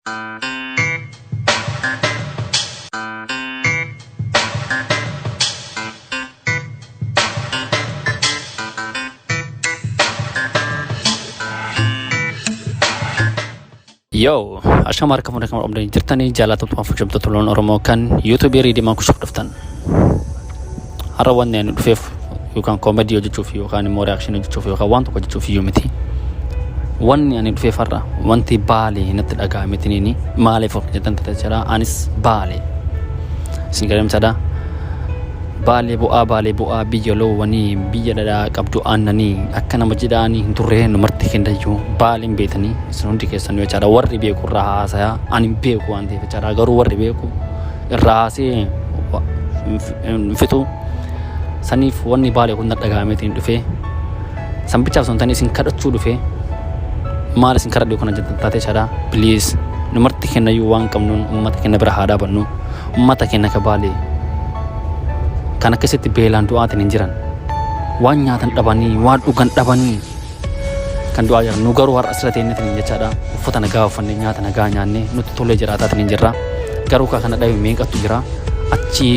Yo, عشان ما ركبنا كمان أمرين جرتني جالات توافق شبت تلون أرمو كان يوتيوب يريد ما كشوف دفتن هروان يعني الفيف يكان كوميدي وجتشوف يكان مو رياكشن وجتشوف يكان وان وجتشوف يومتي وان يعني الفيف فرة وانتي بالي نت الأجا متنيني مالي فوق جتن تتجرا أنس بالي سنجرم تدا بالي بؤا بيجلو وني بيجلا كابدو أنني أكنا مجداني درين مرتكين ديو بالين بيتني سنودي كيسان وجارا ورّي بيكو راسا أني بيكو عندي وجارا غرو ورّي بيكو الراسي فتو سنيف وني بالي كنا دغامتين دفه سنبيچا سنتاني سين كدچو دفه مال سين كردو كنا جدن تاتي شدا بليز نمرتكين يو وان كمنون امتكين برهادا بنو امتكين كبالي kana keessatti beelaan du'aatiin hin jiran waan nyaatan dhabanii waan dhugan dhabanii kan du'aa jiran nu garuu har'a asirratti inni jechaadha uffata nagaa uffannee nyaata nagaa nyaannee nutti tolee jiraataatiin hin jirra garuu kana dhabe meeqatu jira achi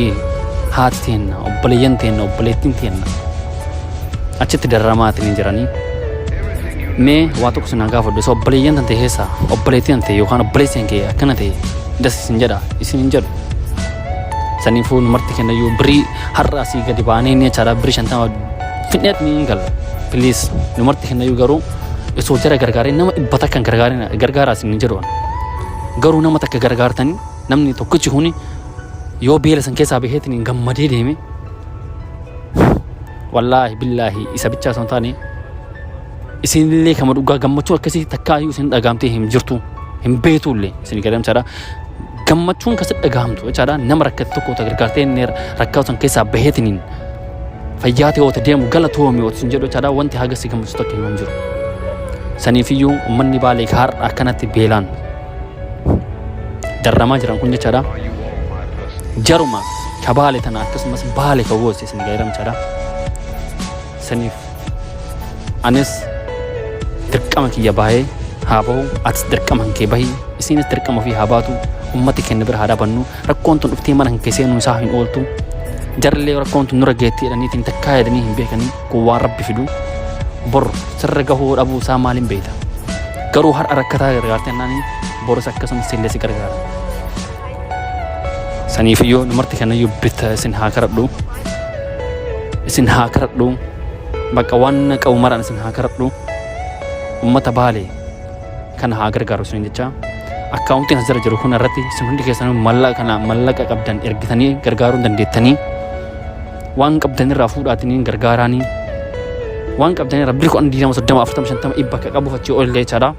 haati teenna obboleeyyan teenna obboleettiin teenna achitti darramaatiin hin jiranii mee waa tokko sin gaafadhu so obboleeyyan tante heessa obboleettiin tante yookaan obboleessin kee akkana ta'e isin jedha isin hin jedhu سنيفون مرتكنا يو بري هراسي قد بانيني ترى بري شنتا فينيت مينغل بليز نمرتكنا يو غرو يسوجرا غرغاري نما بتكن غرغارا سنجرون غرو نما تك غرغارتني نمني توكچي هوني يو بيل سنكي سابهتني غمدي ديمي والله بالله يسبچا سنتاني اسين لي كما دوغا غمچو كسي تكايو سن دغامتي هم جرتو هم بيتولي سن غرام ترى gammachuun kasit dhagahamtu jechaadha nama rakkate tokko tagargaartee inni rakkawsan keessaa baheetiniin fayyaatee oota deemu galatoomii oota sun jedhu jechaadha wanti haga si gammachiisu tokko hin jiru saniifiyyuu ummanni baalee har'a akkanatti beelaan darramaa jiran kun jechaadha jaruma ka baalee tana akkasumas baalee ka woose isin gaayiram jechaadha saniif anis dirqama kiyya bahee haa bahu atis dirqama kee bahii isinis dirqama ofii haa baatu ummati kenna bir hada bannu rakkoon tun dhuftee mana keessee nu saahin ooltu jarlee rakkoon tun nura geetti jedhaniitiin takkaa jedhanii hin beekanii kun waan rabbi fidu bor sirra gahuu dhabuu isaa maaliin beekta garuu har'a rakkataa gargaartee naanii boros akkasumas illee si gargaara saniifiyyoo namarti kennayyuu bitta isin haa karadhu bakka waan qabu maraan isin haa karadhu ummata baalee kana haa gargaaru isin jechaa akkaawuntiin asirra jiru kun irratti isin hundi keessan mallaqa qabdan ergitanii gargaaruu dandeettanii waan qabdan irraa fuudhaatanii gargaaraanii waan qabdan irraa bilku 120 bakka qabu fachi ollee jechaadha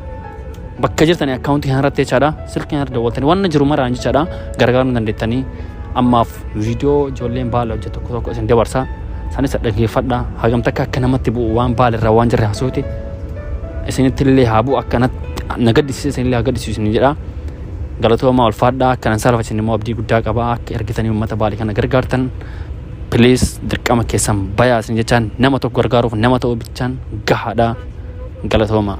bakka jirtanii akkaawuntii kanarratti jechaadha silkiin irra dawwaltanii waan jiru maraan jechaadha gargaaruu dandeettanii ammaaf viidiyoo ijoolleen baala hojjetu tokko isin dabarsa sanis dhaggeeffadha hagam takka akka namatti bu'u waan baala irraa waan jirre haasoote isinitti illee haa bu'u akkanatti nagadisiisan illee agadisiisan jedha galatooma walfaadhaa kanan salafachin immoo abdii guddaa qaba akka ergitanii uummata baalee kana gargaartan please dirqama keessan bayaasin jechaan nama tokko gargaaruuf nama ta'uu bichaan gahaadha galatooma.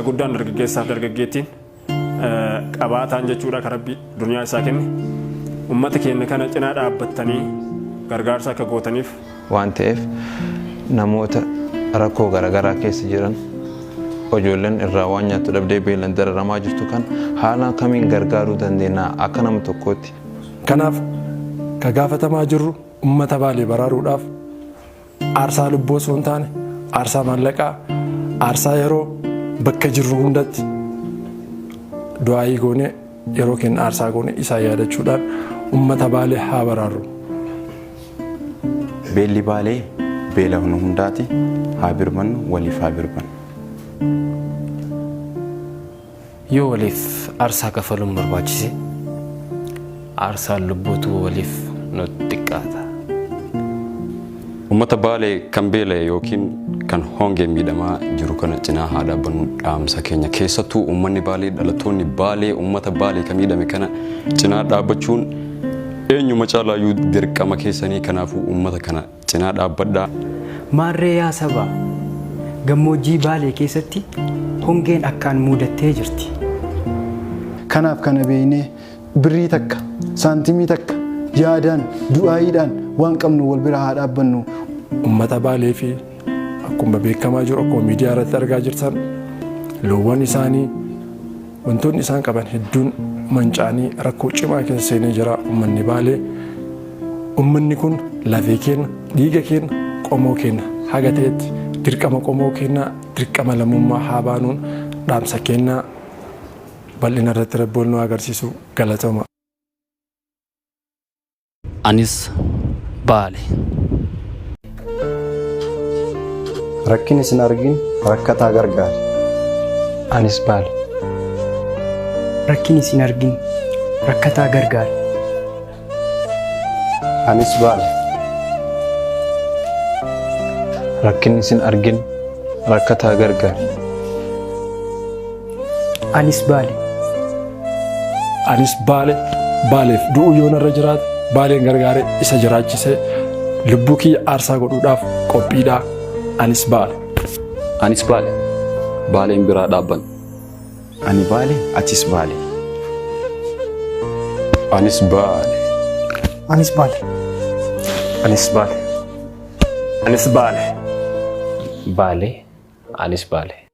Guddaan dargaggeessaaf dargaggeettiin qabaataan jechuudha kan Rabbi duniyaa isaa kenne ummata keenya kana cinaa dhaabbattanii gargaarsa akka gootaniif waan ta'eef namoota rakkoo garaagaraa keessa jiran ijoolleen irraa waan nyaattu dhabdee beelan dararamaa jirtu kan haala kamiin gargaaruu dandeenya akka nama tokkootti. Kanaaf ka gaafatamaa jirru ummata Baalee baraaruudhaaf aarsaa lubbuu osoo hin taane aarsaa maallaqaa aarsaa yeroo bakka jirru hundatti du'aayii goone yeroo kenna aarsaa goone isaa yaadachuudhaan ummata Baalee haa baraaru. Beelli Baalee beela hundaati haa birmannu waliif haa birmannu. Yoo waliif aarsaa kafaluun barbaachise aarsaan lubbuutu waliif nutti xiqqaata. Ummata Baalee kan beela'e yookiin kan hongee miidhamaa jiru kana cinaa haa dhaabbannu dhaamsa keenya keessattuu uummanni Baalee dhalattoonni Baalee ummata Baalee kan miidhame kana cinaa dhaabbachuun eenyuma caalaayyuu dirqama keessanii kanaafuu ummata kana cinaa dhaabbadhaa. Maarree yaa saba gammoojjii Baalee keessatti hongeen akkaan muudattee jirti. Kanaaf kana beeknee birrii takka saantimii takka yaadaan du'aayiidhaan waan qabnu wal bira haa dhaabbannu. Ummata Baalee fi akkuma beekamaa jiru akkuma miidiyaa irratti argaa jirtan loowwan isaanii wantoonni isaan qaban hedduun mancaanii rakkoo cimaa keessa seenee jira ummanni Baalee. Ummanni kun lafee keenya dhiiga keenya qomoo keenya haga ta'etti dirqama qomoo keenya dirqama lammummaa haa baanuun dhaamsa keenya bal'ina irratti Rabboon nu agarsiisu galatama. Anis Baalee. Rakkin isin argin rakkataa gargaari. Anis Baalee. Rakkin isin argin rakkataa gargaari. Anis Baalee. Rakkin isin argin rakkataa gargaari. Anis Baalee. Anis Baalee Baaleef du'u yoo narra jiraate Baaleen gargaare isa jiraachise lubbuu kiyya aarsaa godhuudhaaf qophiidha. Anis Baalee. Anis Baalee Baaleen biraa dhaabban. Ani Baalee atis Baalee. Anis Baalee. Anis Baalee. Anis Baalee. Anis Baalee. Baalee. Anis Baalee.